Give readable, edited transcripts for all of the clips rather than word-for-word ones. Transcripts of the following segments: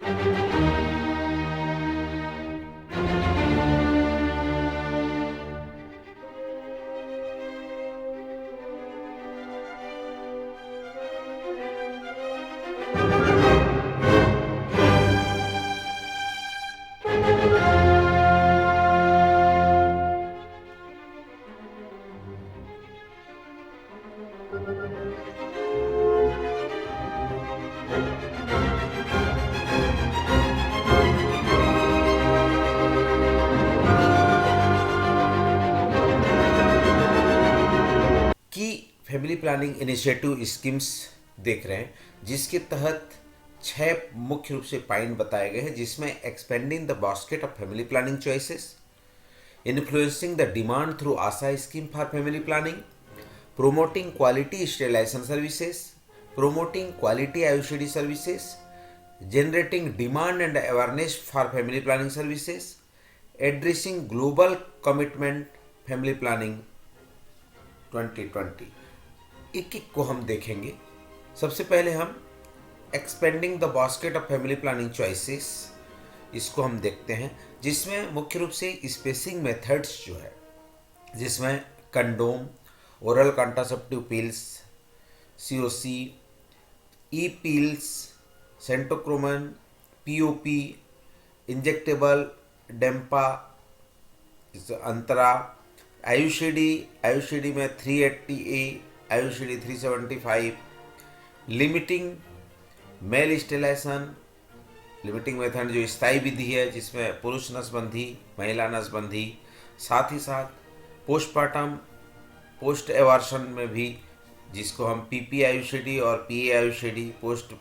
की family planning initiative schemes देख रहे हैं, जिसके तहत 6 मुख्य रूप से पॉइंट बताए गए हैं, जिसमें expanding the basket of family planning choices, influencing the demand through Asha scheme for family planning, promoting quality sterilization services, promoting quality IUCD services, generating demand and awareness for family planning services, addressing global commitment family planning 2020। एक एक को हम देखेंगे। सबसे पहले हम expanding the basket of family planning choices, इसको हम देखते हैं, जिसमें मुख्य रूप से स्पेसिंग मेथड्स जो है, जिसमें condom, oral contraceptive pills, COC, E pills, centchroman, POP, injectable, DMPA, Antara, IUCD में 380A, IUCD 375, limiting male sterilisation, limiting method जो स्थायी विधि है, जिसमें पुरुष नसबंदी, महिला नसबंदी, साथ ही साथ पोस्टपार्टम, पोस्ट एवर्शन में भी, जिसको हम पीपी आयुषडी और पीए आयुषडी, पोस्ट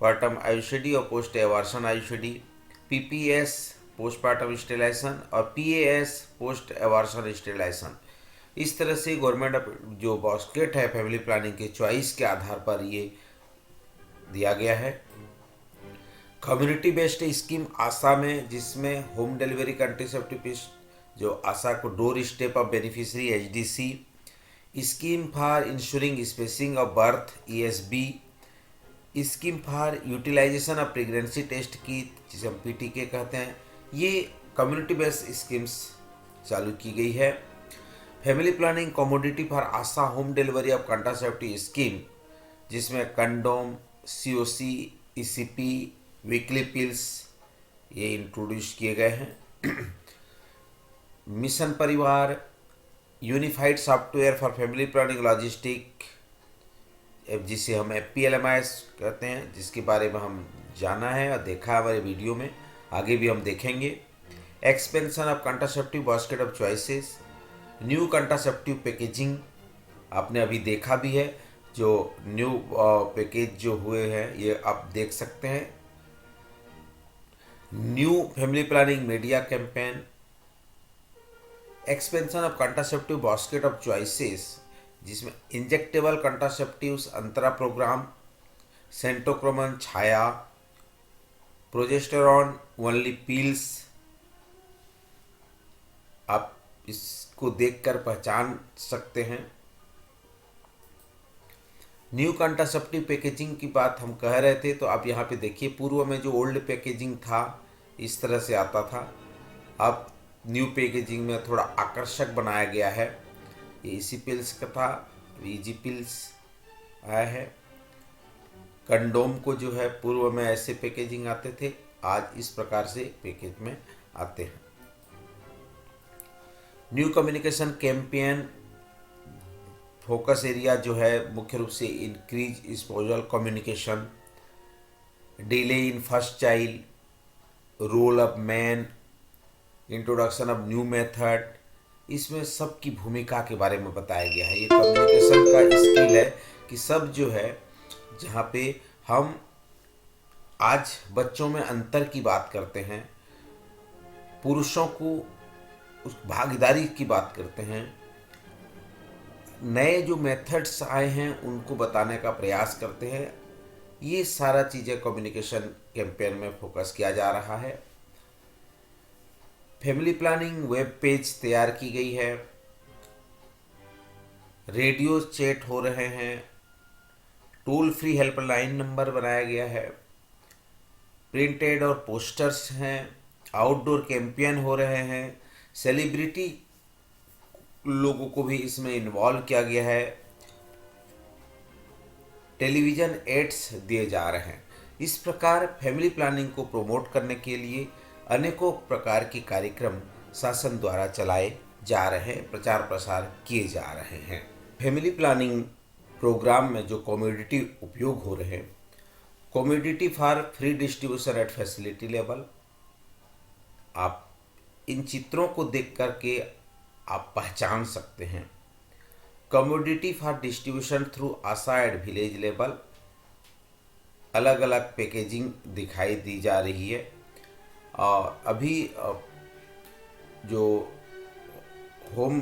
पार्टम आयुषडी और post abortion IUCD, PPS postpartum sterilisation और पीएएस पोस्ट एवर्शन स्टेलाइजेशन। इस तरह से गवर्नमेंट जो बास्केट है फैमिली प्लानिंग के चॉइस के आधार पर ये दिया गया है। कम्युनिटी बेस्ड स्कीम आशा में, जिसमें होम डिलीवरी कंट्रासेप्टिव जो आशा को door step of beneficiary HDC, scheme for ensuring spacing of birth ESB, scheme for utilisation of pregnancy test kit, जिसे हम पीटीके कहते हैं, ये कम्युनिटी बेस्ड स्कीम्स चालू की गई है। Family planning commodity for ASHA home delivery of contraceptive scheme, जिसमें condom, COC, ECP, weekly pills ये इंट्रोड्यूस किए गए हैं। Mission Parivar, unified software for family planning logistic, जिसे हम FPLMIS कहते हैं, जिसके बारे में हम जाना है और देखा है हमारे वीडियो में, आगे भी हम देखेंगे। Expansion of contraceptive basket of choices, new contraceptive packaging आपने अभी देखा भी है, जो न्यू पैकेज जो हुए हैं ये आप देख सकते हैं। New family planning media campaign, expansion of contraceptive basket of choices, जिसमें इंजेक्टेबल कंट्रासेप्टिव्स अंतरा प्रोग्राम, सेंटोक्रोमन छाया, प्रोजेस्टेरॉन ओनली पिल्स, आप इसको देखकर पहचान सकते हैं। न्यू कंट्रासेप्टिव पैकेजिंग की बात हम कह रहे थे, तो आप यहाँ पे देखिए, पूर्व में जो ओल्ड पैकेजिंग था इस तरह से आता था, अब न्यू पैकेजिंग में थोड़ा आकर्षक बनाया गया है। ये इसी पिल्स का था, ईजी पिल्स आया है। कंडोम को जो है पूर्व में ऐसे पैकेजिंग आते थे, आज इस प्रकार से पैकेज में आते हैं। New communication campaign focus area जो है मुख्य रूप से increase spousal communication, delay in first child, role of man, introduction of new method, इसमें सबकी भूमिका के बारे में बताया गया है। ये कम्युनिकेशन का स्किल है कि सब जो है, जहाँ पे हम आज बच्चों में अंतर की बात करते हैं, पुरुषों को उस भागीदारी की बात करते हैं, नए जो मेथड्स आए हैं उनको बताने का प्रयास करते हैं, ये सारा चीज़ें कम्युनिकेशन कैंपेन में फोकस किया जा रहा है। फैमिली प्लानिंग वेब पेज तैयार की गई है, रेडियो चैट हो रहे हैं, टोल फ्री हेल्पलाइन नंबर बनाया गया है, प्रिंटेड और पोस्टर्स हैं, आउटडोर कैंपेन हो रहे हैं, सेलिब्रिटी लोगों को भी इसमें इन्वॉल्व किया गया है, टेलीविज़न एड्स दिए जा रहे हैं। इस प्रकार फैमिली प्लानिंग को प्रोमोट करने के लिए अनेकों प्रकार के कार्यक्रम शासन द्वारा चलाए जा रहे हैं, प्रचार प्रसार किए जा रहे हैं। फैमिली प्लानिंग प्रोग्राम में जो कमोडिटी उपयोग हो रहे हैं, commodity for free distribution at facility level, आप इन चित्रों को देख करके आप पहचान सकते हैं। Commodity for distribution through Asha at village level, अलग अलग पैकेजिंग दिखाई दी जा रही है। अभी जो होम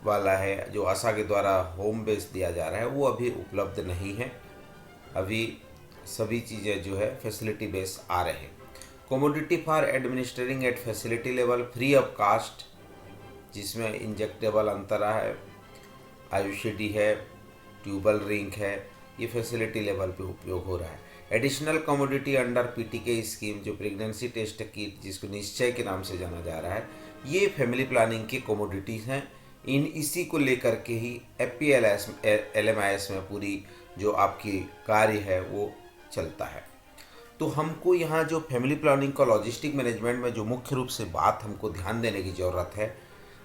वाला है, जो आशा के द्वारा होम बेस दिया जा रहा है, वो अभी उपलब्ध नहीं है। अभी सभी चीज़ें जो है फैसिलिटी बेस आ रहे हैं। Commodity for administrating at facility level free of cost, जिसमें इंजेक्टेबल अंतरा है, आयुषडी है, ट्यूबल रिंग है, ये फैसिलिटी लेवल पे उपयोग हो रहा है। Additional commodity under PTK scheme, जो प्रेगनेंसी टेस्ट किट, जिसको निश्चय के नाम से जाना जा रहा है, ये फैमिली प्लानिंग की कमोडिटीज़ हैं। इसी को लेकर के ही एपीएलएस एलएमआईएस में पूरी जो आपकी कार्य है वो चलता है। तो हमको यहाँ जो फैमिली प्लानिंग का लॉजिस्टिक मैनेजमेंट में जो मुख्य रूप से बात हमको ध्यान देने की ज़रूरत है,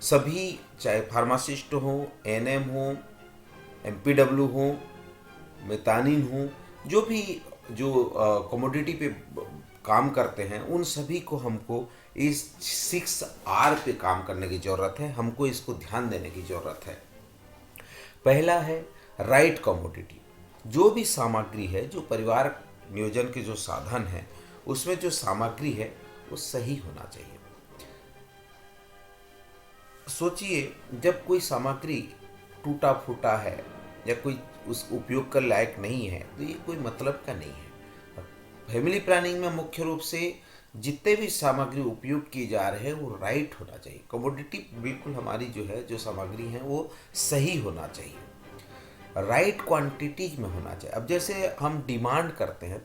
सभी चाहे फार्मासिस्ट हो, एनएम हो, एमपीडब्ल्यू हो, मेतानिन हो, जो भी जो कमोडिटी पे काम करते हैं, उन सभी को हमको इस 6R पे काम करने की ज़रूरत है। हमको इसको ध्यान देने की ज़रूरत है। पहला है राइट कमोडिटी। जो भी सामग्री है, जो परिवार नियोजन के जो साधन हैं, उसमें जो सामग्री है वो सही होना चाहिए। सोचिए, जब कोई सामग्री टूटा फूटा है या कोई उस उपयोग का लायक नहीं है, तो ये कोई मतलब का नहीं है। फैमिली प्लानिंग में मुख्य रूप से जितने भी सामग्री उपयोग किए जा रहे हैं वो राइट होना चाहिए। कमोडिटी बिल्कुल हमारी जो है, जो सामग्री है वो सही होना चाहिए, राइट क्वांटिटीज में होना चाहिए। अब जैसे हम डिमांड करते हैं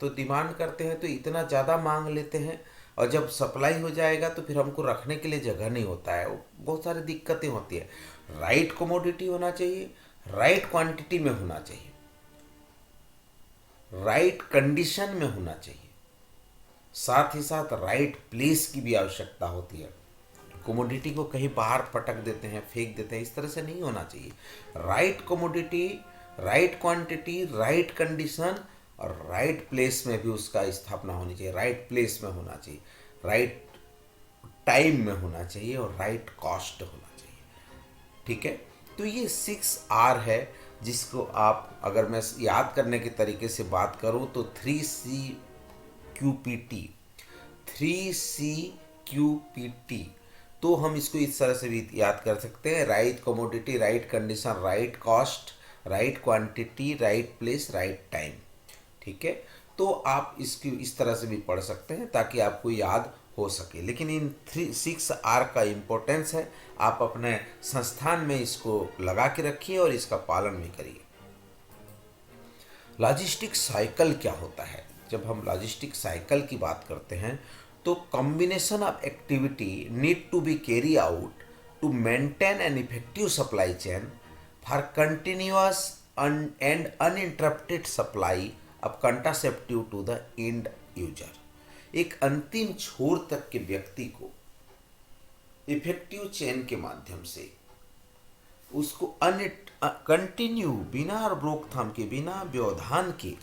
तो इतना ज़्यादा मांग लेते हैं, और जब सप्लाई हो जाएगा तो फिर हमको रखने के लिए जगह नहीं होता है, बहुत सारी दिक्कतें होती है। राइट कमोडिटी होना चाहिए, राइट क्वांटिटी में होना चाहिए, राइट कंडीशन में होना चाहिए, साथ ही साथ राइट प्लेस की भी आवश्यकता होती है। कमोडिटी को कहीं बाहर पटक देते हैं, फेंक देते हैं, इस तरह से नहीं होना चाहिए। Right commodity, right quantity, right condition और राइट प्लेस में भी उसका स्थापना होनी चाहिए। राइट प्लेस में होना चाहिए, राइट टाइम में होना चाहिए और राइट कॉस्ट होना चाहिए। ठीक है, तो ये 6R है, जिसको आप, अगर मैं याद करने के तरीके से बात करूं तो 3CQPT, 3CQPT, तो हम इसको इस तरह से भी याद कर सकते हैं। Right commodity, right condition, right cost, right quantity, right place, right time. ठीक है, तो आप इसकी इस तरह से भी पढ़ सकते हैं ताकि आपको याद हो सके। लेकिन इन 6R का इम्पोर्टेंस है, आप अपने संस्थान में इसको लगा के रखिए और इसका पालन भी करिए। लॉजिस्टिक साइकिल क्या होता है? जब हम लॉजिस्टिक साइकिल की बात करते हैं तो combination of activity need to be carry out to maintain an effective supply chain for continuous and uninterrupted supply of contraceptive to the end user. एक अंतिम छोर तक के व्यक्ति को इफेक्टिव चेन के माध्यम से उसको कंटिन्यू, बिना रोकथाम के, बिना व्यवधान के,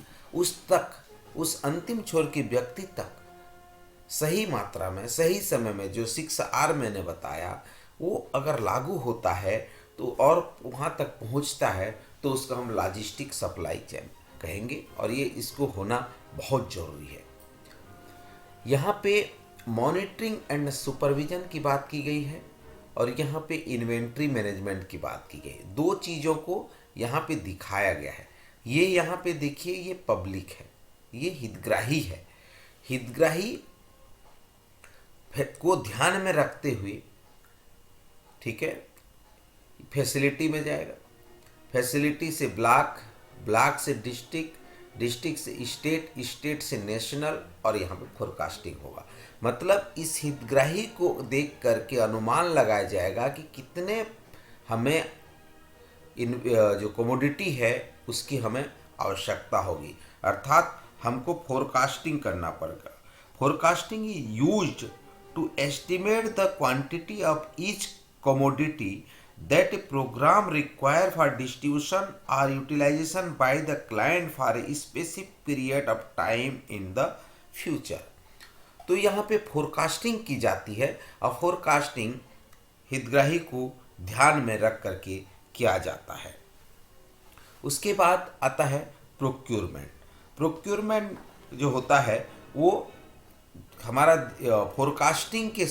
उस अंतिम छोर के व्यक्ति तक सही मात्रा में, सही समय में, जो 6R मैंने बताया, वो अगर लागू होता है तो और वहाँ तक पहुँचता है तो उसका हम लॉजिस्टिक सप्लाई चेन कहेंगे, और ये इसको होना बहुत ज़रूरी है। यहाँ पे मॉनिटरिंग एंड सुपरविजन की बात की गई है और यहाँ पे इन्वेंट्री मैनेजमेंट की बात की गई है। दो चीज़ों को यहाँ पे दिखाया गया है। ये यहाँ पे देखिए, ये पब्लिक है, ये हितग्राही है। हितग्राही को ध्यान में रखते हुए, ठीक है, फैसिलिटी में जाएगा, फैसिलिटी से ब्लॉक, ब्लॉक से डिस्ट्रिक्ट, डिस्ट्रिक्ट से स्टेट, स्टेट से नेशनल, और यहाँ पे फोरकास्टिंग होगा। मतलब इस हितग्राही को देख करके अनुमान लगाया जाएगा कि कितने हमें इन जो कमोडिटी है उसकी हमें आवश्यकता होगी, अर्थात हमको फोरकास्टिंग करना पड़ेगा। Forecasting is used to estimate the quantity of each commodity that a program require for distribution or utilization by the client for a specific period of time in the future। तो यहाँ पे forecasting की जाती है, और forecasting हितग्राही को ध्यान में रख करके किया जाता है। उसके बाद आता है प्रोक्योरमेंट। प्रोक्योरमेंट जो होता है वो हमारा फोरकास्टिंग के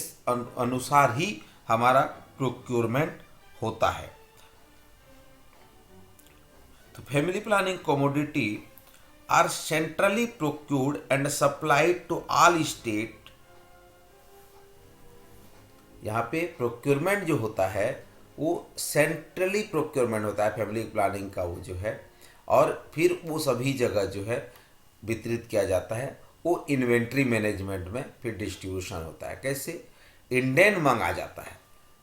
अनुसार ही हमारा प्रोक्योरमेंट होता है। तो family planning commodity are centrally procured and supplied to all state. यहाँ पे प्रोक्योरमेंट जो होता है वो सेंट्रली प्रोक्योरमेंट होता है फैमिली प्लानिंग का, वो जो है, और फिर वो सभी जगह जो है वितरित किया जाता है। वो इन्वेंट्री मैनेजमेंट में फिर डिस्ट्रीब्यूशन होता है। कैसे? इंडेंट मांगा जाता है।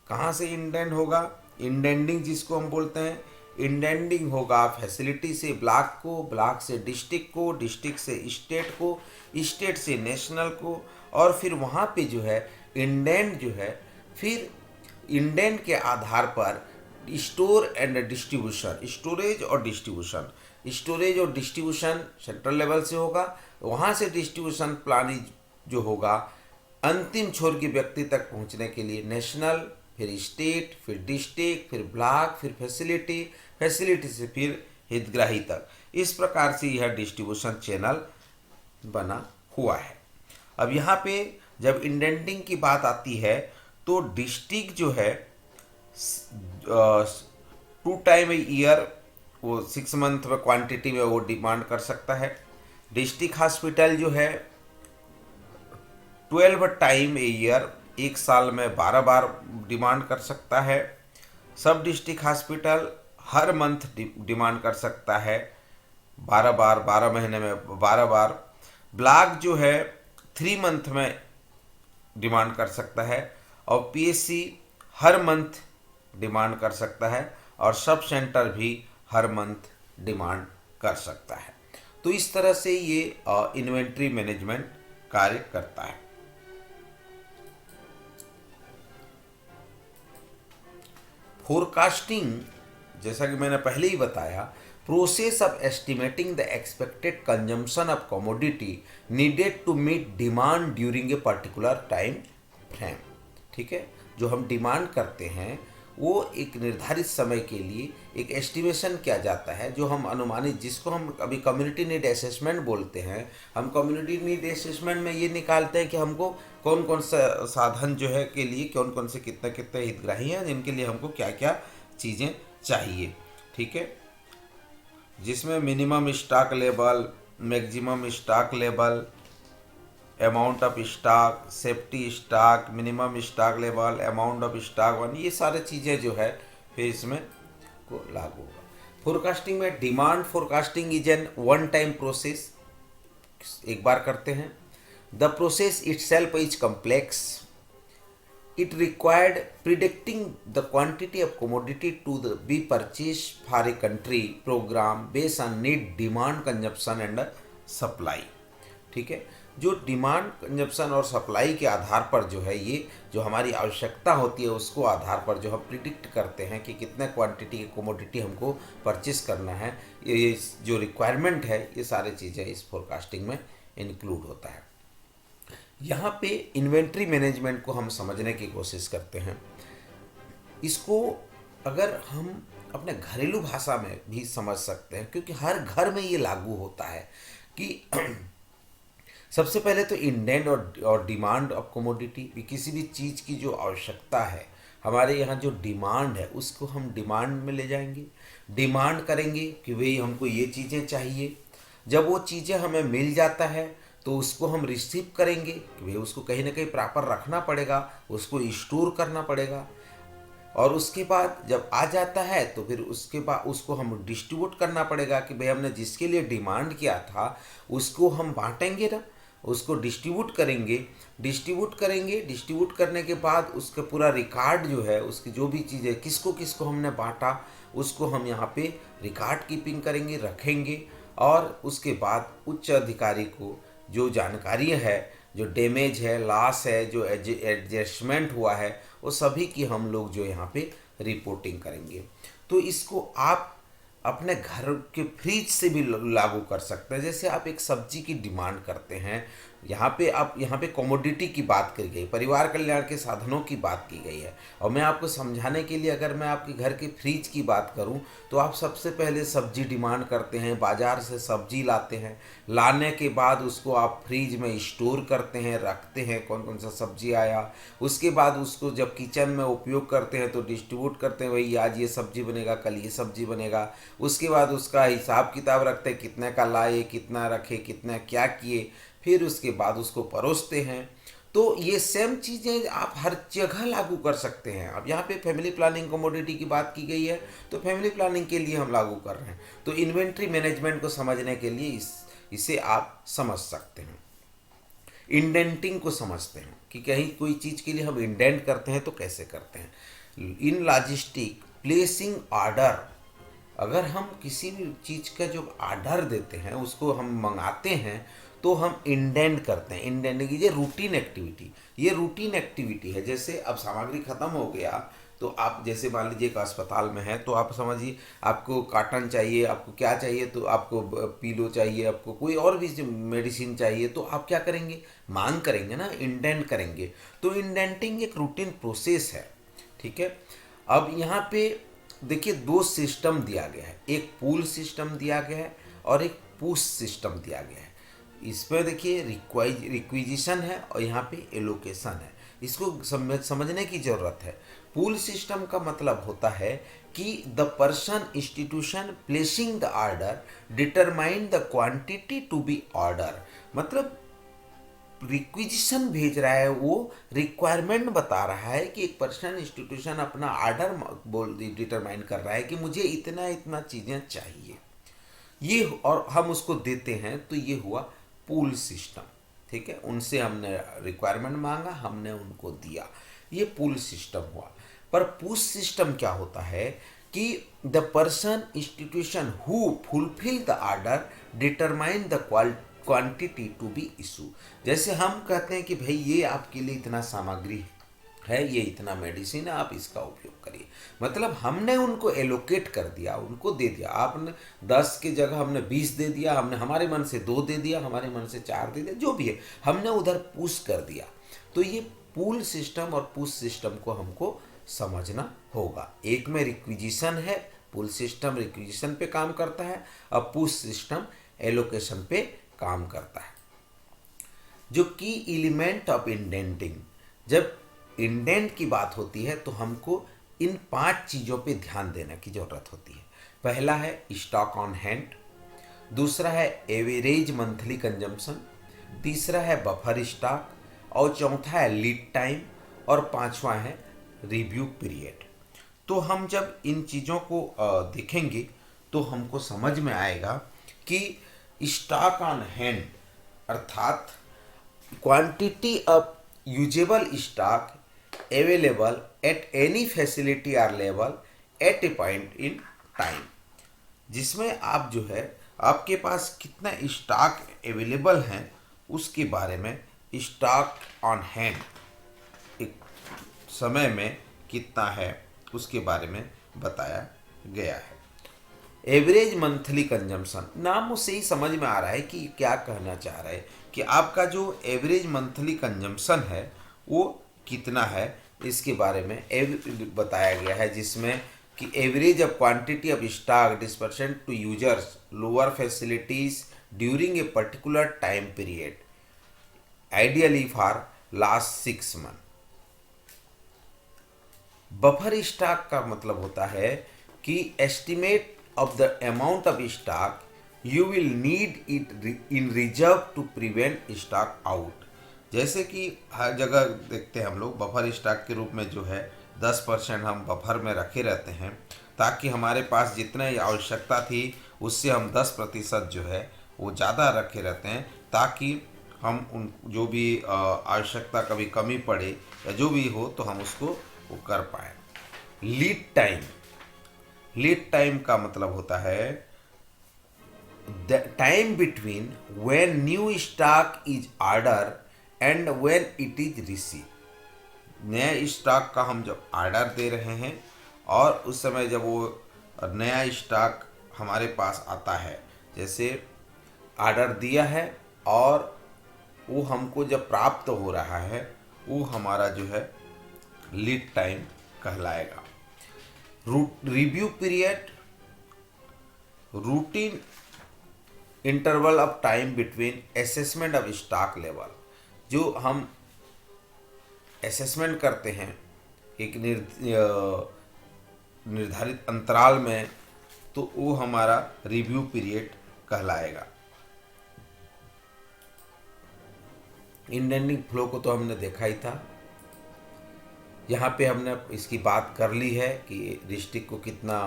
कहाँ से इंडेंट होगा? इंडेंडिंग जिसको हम बोलते हैं, इंडेंडिंग होगा फैसिलिटी से ब्लॉक को, ब्लॉक से डिस्ट्रिक्ट को, डिस्ट्रिक्ट से स्टेट को, स्टेट से नेशनल को, और फिर वहाँ पे जो है इंडेंट जो है, फिर इंडेंट के आधार पर स्टोर एंड डिस्ट्रीब्यूशन, स्टोरेज और डिस्ट्रीब्यूशन, स्टोरेज और डिस्ट्रीब्यूशन सेंट्रल लेवल से होगा। वहाँ से डिस्ट्रीब्यूशन प्लानिंग जो होगा अंतिम छोर के व्यक्ति तक पहुँचने के लिए नेशनल, फिर स्टेट, फिर डिस्ट्रिक्ट, फिर ब्लॉक, फिर फैसिलिटी, फैसिलिटी से फिर हितग्राही तक। इस प्रकार से यह डिस्ट्रीब्यूशन चैनल बना हुआ है। अब यहाँ पे जब इंडेंटिंग की बात आती है तो डिस्ट्रिक्ट जो है 2 टाइम ईयर, वो 6 मंथ में क्वांटिटी में वो डिमांड कर सकता है। डिस्ट्रिक्ट हॉस्पिटल जो है 12 टाइम ईयर, 1 साल में 12 बार डिमांड कर सकता है। सब डिस्ट्रिक्ट हॉस्पिटल हर मंथ डिमांड कर सकता है 12 बार, 12 महीने में 12 बार। ब्लॉक जो है 3 मंथ में डिमांड कर सकता है, और पीएससी हर मंथ डिमांड कर सकता है, और सब सेंटर भी हर मंथ डिमांड कर सकता है। तो इस तरह से ये इन्वेंट्री मैनेजमेंट कार्य करता है। फोरकास्टिंग, जैसा कि मैंने पहले ही बताया, process of estimating the expected consumption of commodity needed to meet demand during a particular time frame. ठीक है, जो हम डिमांड करते हैं वो एक निर्धारित समय के लिए एक एस्टिमेशन किया जाता है, जो हम अनुमानित, जिसको हम अभी कम्युनिटी नीड असेसमेंट बोलते हैं। हम कम्युनिटी नीड असेसमेंट में ये निकालते हैं कि हमको कौन कौन सा साधन जो है के लिए कौन कौन से कितने कितने हितग्राही हैं जिनके लिए हमको क्या क्या चीज़ें चाहिए। ठीक है, जिसमें minimum stock level, maximum stock level, amount of stock, safety stock, minimum stock level, amount of stock one, ये सारी चीज़ें जो है फिर इसमें को लागू होगा। फोरकास्टिंग में demand forecasting is an one time process, एक बार करते हैं। The process itself is complex. It required predicting the quantity of commodity to be purchased for a country program based on need, demand, consumption and supply। ठीक है, जो demand, consumption और supply के आधार पर जो है, ये जो हमारी आवश्यकता होती है उसको आधार पर जो हम प्रिडिक्ट करते हैं कि कितने क्वांटिटी की कोमोडिटी हमको परचेस करना है, ये जो रिक्वायरमेंट है, ये सारी चीज़ें इस फोरकास्टिंग में इंक्लूड होता है। यहाँ पे इन्वेंट्री मैनेजमेंट को हम समझने की कोशिश करते हैं। इसको अगर हम अपने घरेलू भाषा में भी समझ सकते हैं, क्योंकि हर घर में ये लागू होता है कि सबसे पहले तो इंडेंट और डिमांड ऑफ कमोडिटी, किसी भी चीज़ की जो आवश्यकता है, हमारे यहाँ जो डिमांड है उसको हम डिमांड में ले जाएंगे, डिमांड करेंगे कि भाई हमको ये चीज़ें चाहिए। जब वो चीज़ें हमें मिल जाता है तो उसको हम रिसीव करेंगे कि भाई उसको कहीं ना कहीं प्रॉपर रखना पड़ेगा, उसको स्टोर करना पड़ेगा। और उसके बाद जब आ जाता है तो फिर उसके बाद उसको हम डिस्ट्रीब्यूट करना पड़ेगा कि भाई हमने जिसके लिए डिमांड किया था उसको हम बांटेंगे ना, उसको डिस्ट्रीब्यूट करने के बाद उसका पूरा रिकॉर्ड जो है, उसकी जो भी चीज़ें किसको किसको हमने बांटा उसको हम यहाँ पे रिकॉर्ड कीपिंग करेंगे, रखेंगे। और उसके बाद उच्च अधिकारी को जो जानकारी है, जो डैमेज है, लॉस है, जो एडजस्टमेंट हुआ है, वो सभी की हम लोग जो यहाँ पे रिपोर्टिंग करेंगे। तो इसको आप अपने घर के फ्रिज से भी लागू कर सकते हैं। जैसे आप एक सब्जी की डिमांड करते हैं, यहाँ पे कमोडिटी की बात की गई, परिवार कल्याण के साधनों की बात की गई है। और मैं आपको समझाने के लिए अगर मैं आपके घर के फ्रिज की बात करूँ तो आप सबसे पहले सब्जी डिमांड करते हैं, बाज़ार से सब्जी लाते हैं, लाने के बाद उसको आप फ्रिज में स्टोर करते हैं, रखते हैं कौन कौन सा सब्जी आया। उसके बाद उसको जब किचन में उपयोग करते हैं तो डिस्ट्रीब्यूट करते हैं, भाई आज ये सब्जी बनेगा, कल ये सब्जी बनेगा। उसके बाद उसका हिसाब किताब रखते हैं, कितने का लाए, कितना रखे, कितना क्या किए, फिर उसके बाद उसको परोसते हैं। तो ये सेम चीज़ें आप हर जगह लागू कर सकते हैं। अब यहाँ पे फैमिली प्लानिंग कमोडिटी की बात की गई है तो फैमिली प्लानिंग के लिए हम लागू कर रहे हैं। तो इन्वेंट्री मैनेजमेंट को समझने के लिए इसे आप समझ सकते हैं। इंडेंटिंग को समझते हैं कि कहीं कोई चीज़ के लिए हम इंडेंट करते हैं तो कैसे करते हैं। इन लॉजिस्टिक प्लेसिंग ऑर्डर, अगर हम किसी भी चीज़ का जो ऑर्डर देते हैं उसको हम मंगाते हैं तो हम इंडेंट करते हैं। इंडेंट कीजिए रूटीन एक्टिविटी, ये रूटीन एक्टिविटी है। जैसे अब सामग्री खत्म हो गया तो आप जैसे मान लीजिए एक अस्पताल में है तो आप समझिए आपको कॉटन चाहिए, आपको क्या चाहिए, तो आपको पीलो चाहिए, आपको कोई और भी मेडिसिन चाहिए, तो आप क्या करेंगे, मांग करेंगे ना, इंडेंट करेंगे। तो इंडेंटिंग एक रूटीन प्रोसेस है, ठीक है। अब यहाँ पे देखिए दो सिस्टम दिया गया है, एक पूल सिस्टम दिया गया है और एक पुश सिस्टम दिया गया है। इसमें देखिए रिक्विजिशन है और यहाँ पे एलोकेशन है। इसको समझने की ज़रूरत है। पूल सिस्टम का मतलब होता है कि the person institution placing the order determine the quantity to be order, मतलब रिक्विजिशन भेज रहा है, वो रिक्वायरमेंट बता रहा है कि एक पर्सन इंस्टीट्यूशन अपना ऑर्डर डिटरमाइन कर रहा है कि मुझे इतना इतना चीज़ें चाहिए ये, और हम उसको देते हैं। तो ये हुआ पूल सिस्टम, ठीक है। उनसे हमने रिक्वायरमेंट मांगा, हमने उनको दिया, ये पूल सिस्टम हुआ। पर पुश सिस्टम क्या होता है कि the person institution who fulfil the order determine the quantity to be issue. जैसे हम कहते हैं कि भाई ये आपके लिए इतना सामग्री है, ये इतना मेडिसिन है, आप इसका उपयोग करिए, मतलब हमने उनको एलोकेट कर दिया, उनको दे दिया। आपने 10 की जगह हमने 20 दे दिया, हमने हमारे मन से 2 दे दिया, हमारे मन से 4 दे दिया, जो भी है हमने उधर पुश कर दिया। तो ये पूल सिस्टम और पुश सिस्टम को हमको समझना होगा। एक में रिक्विजिशन है, पुल सिस्टम रिक्विजिशन पे काम करता है, और पुश सिस्टम एलोकेशन पे काम करता है। जो की एलिमेंट ऑफ इंडेंटिंग, जब इंडेंट की बात होती है तो हमको इन 5 चीज़ों पे ध्यान देने की ज़रूरत होती है। पहला है स्टॉक ऑन हैंड, दूसरा है एवरेज मंथली कंजम्पशन, तीसरा है बफर स्टॉक, और चौथा है लीड टाइम, और पांचवा है रिव्यू पीरियड। तो हम जब इन चीज़ों को देखेंगे तो हमको समझ में आएगा कि स्टॉक ऑन हैंड अर्थात quantity of usable stock available at any facility or level at a point in time, जिसमें आप जो है आपके पास कितना स्टॉक अवेलेबल है उसके बारे में, स्टॉक ऑन हैंड एक समय में कितना है उसके बारे में बताया गया है। एवरेज मंथली कंजम्पशन, नाम से ही समझ में आ रहा है कि क्या कहना चाह रहा है कि आपका जो एवरेज मंथली कंजम्पशन है वो कितना है, इसके बारे में बताया गया है, जिसमें कि average of quantity of stock dispersion to users lower facilities during a particular time period ideally for last 6 month. Buffer stock का मतलब होता है कि estimate of the amount of stock you will need it in reserve to prevent stock out. जैसे कि हर जगह देखते हैं हम लोग बफर स्टॉक के रूप में जो है 10% हम बफर में रखे रहते हैं, ताकि हमारे पास जितने आवश्यकता थी उससे हम 10% जो है वो ज़्यादा रखे रहते हैं, ताकि हम उन जो भी आवश्यकता कभी कमी पड़े या जो भी हो तो हम उसको वो कर पाएँ। लीड टाइम, लीड टाइम का मतलब होता है the time between when new stock is ordered and when it is received। नया स्टॉक का हम जब ऑर्डर दे रहे हैं और उस समय जब वो नया स्टॉक हमारे पास आता है, जैसे ऑर्डर दिया है और वो हमको जब प्राप्त हो रहा है, वो हमारा जो है लीड टाइम कहलाएगा। Review period, routine interval of time between assessment of stock level. जो हम असेसमेंट करते हैं एक निर्धारित अंतराल में, तो वो हमारा रिव्यू पीरियड कहलाएगा। इंडेंटिंग फ्लो को तो हमने देखा ही था, यहाँ पे हमने इसकी बात कर ली है कि डिस्ट्रिक्ट को कितना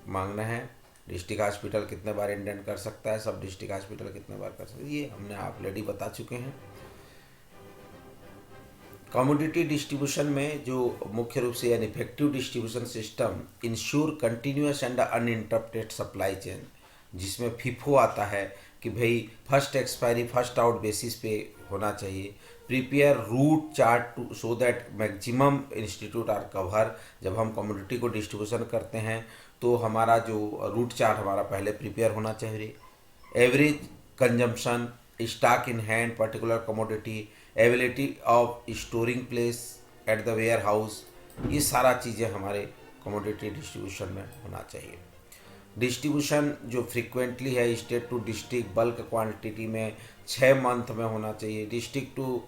मांगना है, डिस्ट्रिक्ट हॉस्पिटल कितने बार इंडेंट कर सकता है, सब डिस्ट्रिक्ट हॉस्पिटल कितने बार कर सकता है, ये हमने ऑलरेडी बता चुके हैं। कमोडिटी डिस्ट्रीब्यूशन में जो मुख्य रूप से an effective distribution system ensure continuous and uninterrupted supply chain, जिसमें फीफो आता है कि भाई first expiry first out basis पे होना चाहिए। Prepare route chart to so that maximum institute are cover. जब हम कमोडिटी को डिस्ट्रीब्यूशन करते हैं तो हमारा जो रूट चार्ट हमारा पहले प्रिपेयर होना चाहिए। Average consumption, stock in hand particular commodity, ability of storing place at the warehouse, ये सारा चीज़ें हमारे कमोडिटी डिस्ट्रीब्यूशन में होना चाहिए। डिस्ट्रीब्यूशन जो फ्रीक्वेंटली है state to district bulk quantity में 6 मंथ में होना चाहिए। District to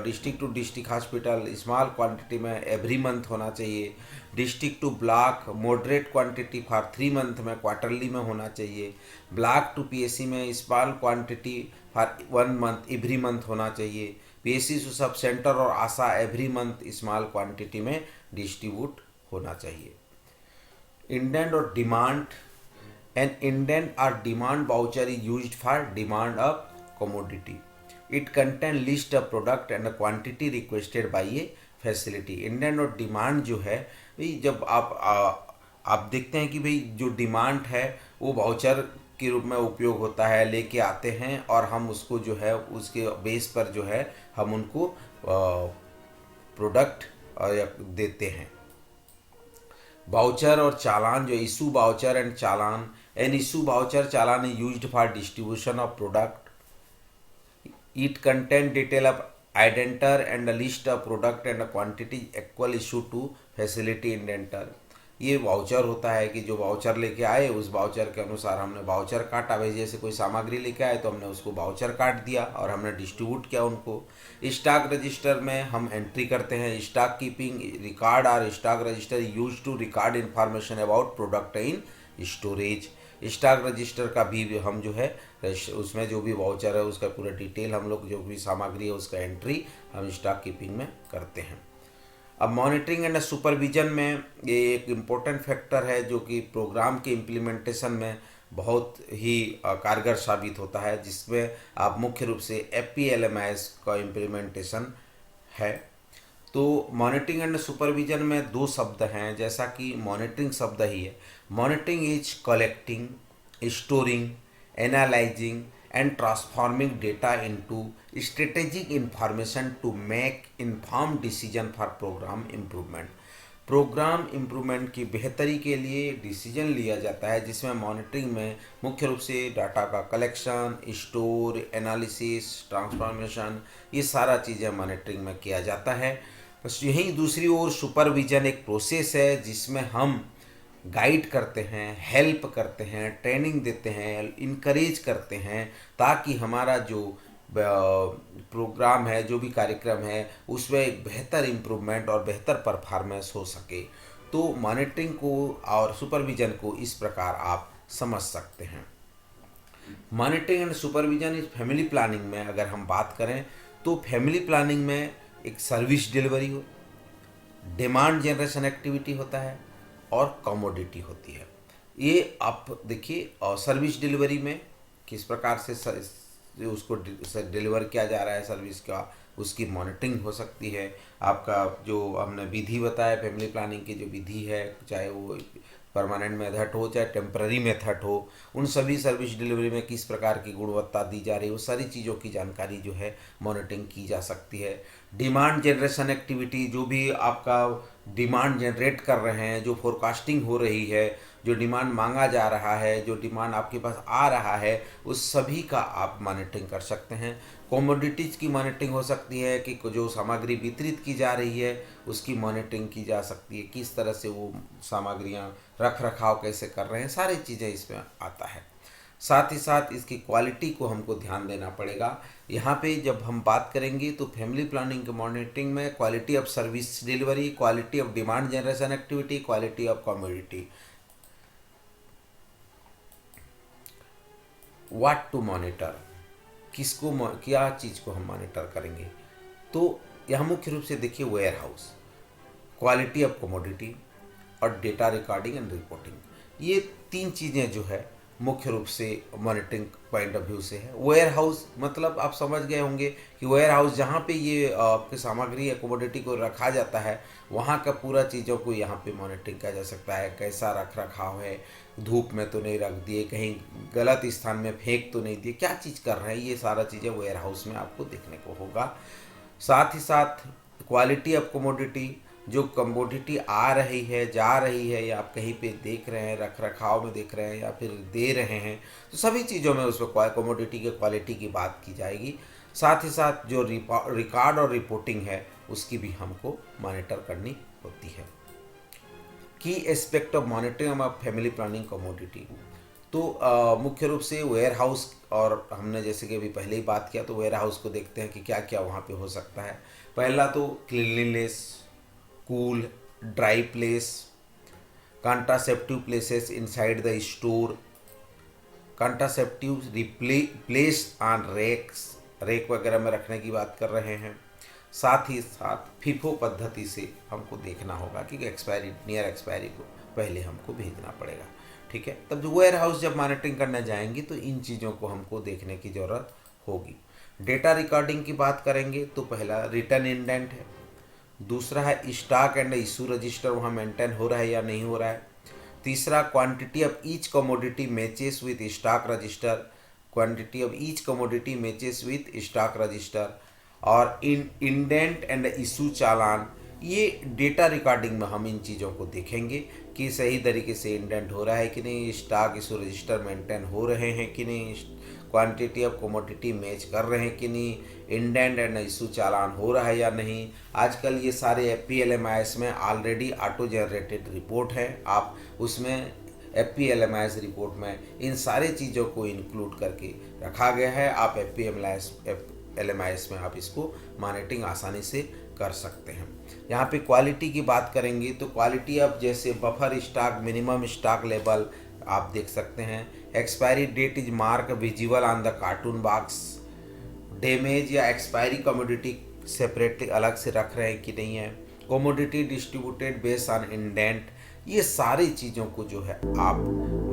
district hospital small quantity में एवरी मंथ होना चाहिए। District to block moderate quantity for 3 month में क्वार्टरली में होना चाहिए। ब्लॉक टू पीएससी में small quantity for 1 month every month होना चाहिए। पीएससी टू सब सेंटर और ASHA every month small quantity में डिस्ट्रीब्यूट होना चाहिए। इंडेंट और demand, an indent or demand voucher is used for demand of commodity. It contain list of product and a quantity requested by a facility. Indent और demand जो है भाई, जब आप देखते हैं कि भाई जो डिमांड है वो वाउचर के रूप में उपयोग होता है, लेके आते हैं और हम उसको जो है उसके बेस पर जो है हम उनको प्रोडक्ट देते हैं। वाउचर और चालान, जो issue voucher and challan, an issue voucher challan is used for distribution of product. It contain detail of identer and a list of product and a quantity equal issue to facility indenter. ये voucher होता है कि जो voucher लेके आए उस voucher के अनुसार हमने वाउचर काटा। भाई जैसे कोई सामग्री लेके आए तो हमने उसको वाउचर काट दिया और हमने डिस्ट्रीब्यूट किया उनको। स्टॉक रजिस्टर में हम एंट्री करते हैं। स्टॉक कीपिंग रिकॉर्ड और stock register use to record information about product in storage. Stock register का भी हम जो है उसमें जो भी वाउचर है उसका पूरा डिटेल हम लोग जो भी सामग्री है उसका एंट्री हम स्टॉक कीपिंग में करते हैं। अब मॉनिटरिंग एंड सुपरविजन में ये एक इम्पोर्टेंट फैक्टर है जो कि प्रोग्राम के इम्प्लीमेंटेशन में बहुत ही कारगर साबित होता है, जिसमें आप मुख्य रूप से FPLMIS का इम्प्लीमेंटेशन है। तो मॉनिटरिंग एंड सुपरविजन में 2 शब्द हैं, जैसा कि मॉनिटरिंग शब्द ही है। Monitoring is collecting, storing, analysing and transforming data into strategic information to make informed decision for program improvement। Program improvement की बेहतरी के लिए डिसीजन लिया जाता है, जिसमें मॉनिटरिंग में मुख्य रूप से डाटा का कलेक्शन, स्टोर, एनालिसिस, ट्रांसफॉर्मेशन, ये सारा चीज़ें मॉनिटरिंग में किया जाता है। बस यहीं दूसरी ओर सुपरविजन एक प्रोसेस है जिसमें हम गाइड करते हैं, हेल्प करते हैं, ट्रेनिंग देते हैं, इनकरेज करते हैं, ताकि हमारा जो प्रोग्राम है, जो भी कार्यक्रम है, उसमें एक बेहतर इम्प्रूवमेंट और बेहतर परफॉर्मेंस हो सके। तो मॉनिटरिंग को और सुपरविजन को इस प्रकार आप समझ सकते हैं। मॉनिटरिंग एंड सुपरविजन इस फैमिली प्लानिंग में अगर हम बात करें तो फैमिली प्लानिंग में एक सर्विस डिलीवरी हो, डिमांड जनरेशन एक्टिविटी होता है और कमोडिटी होती है। ये आप देखिए सर्विस डिलीवरी में किस प्रकार से उसको डिलीवर किया जा रहा है सर्विस का, उसकी मॉनिटरिंग हो सकती है। आपका जो हमने विधि बताया फैमिली प्लानिंग की जो विधि है, चाहे वो परमानेंट मेथड हो चाहे टेम्पररी मेथड हो, उन सभी सर्विस डिलीवरी में किस प्रकार की गुणवत्ता दी जा रही है, वो सारी चीज़ों की जानकारी जो है मॉनिटरिंग की जा सकती है। डिमांड जनरेशन एक्टिविटी, जो भी आपका डिमांड जनरेट कर रहे हैं, जो फोरकास्टिंग हो रही है, जो डिमांड मांगा जा रहा है, जो डिमांड आपके पास आ रहा है, उस सभी का आप मॉनिटरिंग कर सकते हैं। कमोडिटीज़ की मॉनिटरिंग हो सकती है कि जो सामग्री वितरित की जा रही है उसकी मॉनिटरिंग की जा सकती है, किस तरह से वो सामग्रियाँ रख रखाव कैसे कर रहे हैं, सारी चीज़ें इसमें आता है। साथ ही साथ इसकी क्वालिटी को हमको ध्यान देना पड़ेगा। यहाँ पे जब हम बात करेंगे तो फैमिली प्लानिंग के मॉनिटरिंग में quality of service delivery, quality of demand generation activity, quality of commodity, what to monitor, किसको क्या चीज़ को हम मॉनिटर करेंगे। तो यहाँ मुख्य रूप से देखिए warehouse, quality of commodity और डेटा रिकॉर्डिंग एंड रिपोर्टिंग, ये तीन चीज़ें जो है मुख्य रूप से मॉनिटरिंग पॉइंट ऑफ व्यू से है। वेयर हाउस मतलब आप समझ गए होंगे कि वेयर हाउस जहाँ पे ये आपकी सामग्री या कमोडिटी को रखा जाता है, वहाँ का पूरा चीज़ों को यहाँ पे मॉनिटरिंग किया जा सकता है। कैसा रख रखाव है, धूप में तो नहीं रख दिए, कहीं गलत स्थान में फेंक तो नहीं दिए, क्या चीज़ कर रहे हैं, ये सारा चीज़ें वेयर हाउस में आपको देखने को होगा। साथ ही साथ क्वालिटी ऑफ कमोडिटी, जो कमोडिटी आ रही है, जा रही है, या आप कहीं पे देख रहे हैं, रख रखाव में देख रहे हैं या फिर दे रहे हैं, तो सभी चीज़ों में उस पर कमोडिटी के क्वालिटी की बात की जाएगी। साथ ही साथ जो रिकॉर्ड और रिपोर्टिंग है उसकी भी हमको मॉनिटर करनी होती है। की aspect of monitoring of family planning commodity, तो मुख्य रूप से वेयर हाउस, और हमने जैसे कि अभी पहले ही बात किया, तो वेयर हाउस को देखते हैं कि क्या क्या वहाँ पे हो सकता है। पहला तो cleanliness, cool, dry place, contraceptive places inside the store, contraceptive placed on racks, rack वगैरह में रखने की बात कर रहे हैं। साथ ही साथ फीफो पद्धति से हमको देखना होगा कि एक्सपायरी, नियर एक्सपायरी को पहले हमको भेजना पड़ेगा, ठीक है। तब जो वेयर हाउस जब मॉनिटरिंग करने जाएंगे तो इन चीज़ों को हमको देखने की ज़रूरत होगी। डेटा रिकॉर्डिंग की बात करेंगे तो पहला रिटर्न इंडेंट है, दूसरा है स्टॉक एंड इशू रजिस्टर, वहाँ मेंटेन हो रहा है या नहीं हो रहा है। तीसरा quantity of each commodity matches with stock register, quantity of each commodity matches with stock register, और इंडेंट एंड इशू चालान, ये डेटा रिकॉर्डिंग में हम इन चीज़ों को देखेंगे कि सही तरीके से इंडेंट हो रहा है कि नहीं, स्टॉक इशू रजिस्टर मेंटेन हो रहे हैं कि नहीं, क्वांटिटी ऑफ कमोडिटी मैच कर रहे हैं कि नहीं, इंडेंट एंड इशू चालान हो रहा है या नहीं। आजकल ये सारे FPLMIS में ऑलरेडी ऑटो जनरेटेड रिपोर्ट है, आप उसमें FPLMIS रिपोर्ट में इन सारे चीज़ों को इंक्लूड करके रखा गया है। आप FPLMIS में आप इसको मॉनिटरिंग आसानी से कर सकते हैं। यहाँ पे क्वालिटी की बात करेंगे तो क्वालिटी ऑफ जैसे buffer stock, minimum stock level आप देख सकते हैं। Expiry date is mark visible on the carton box, damage या एक्सपायरी कमोडिटी सेपरेटली अलग से रख रहे हैं कि नहीं है, commodity distributed based on indent, ये सारी चीज़ों को जो है आप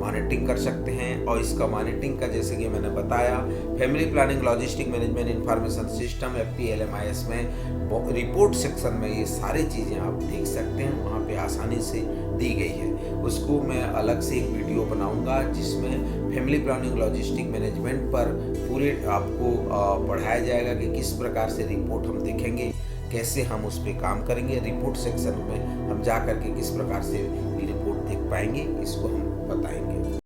मॉनिटरिंग कर सकते हैं। और इसका मॉनिटरिंग का जैसे कि मैंने बताया, family planning logistic management information system FPLMIS में रिपोर्ट सेक्शन में ये सारी चीज़ें आप देख सकते हैं, वहाँ पे आसानी से दी गई है। उसको मैं अलग से एक वीडियो बनाऊंगा जिसमें फैमिली प्लानिंग लॉजिस्टिक मैनेजमेंट पर पूरे आपको पढ़ाया जाएगा कि किस प्रकार से रिपोर्ट हम देखेंगे, कैसे हम उस पर काम करेंगे। रिपोर्ट सेक्शन में हम जा कर के किस प्रकार से रिपोर्ट देख पाएंगे, इसको हम बताएंगे।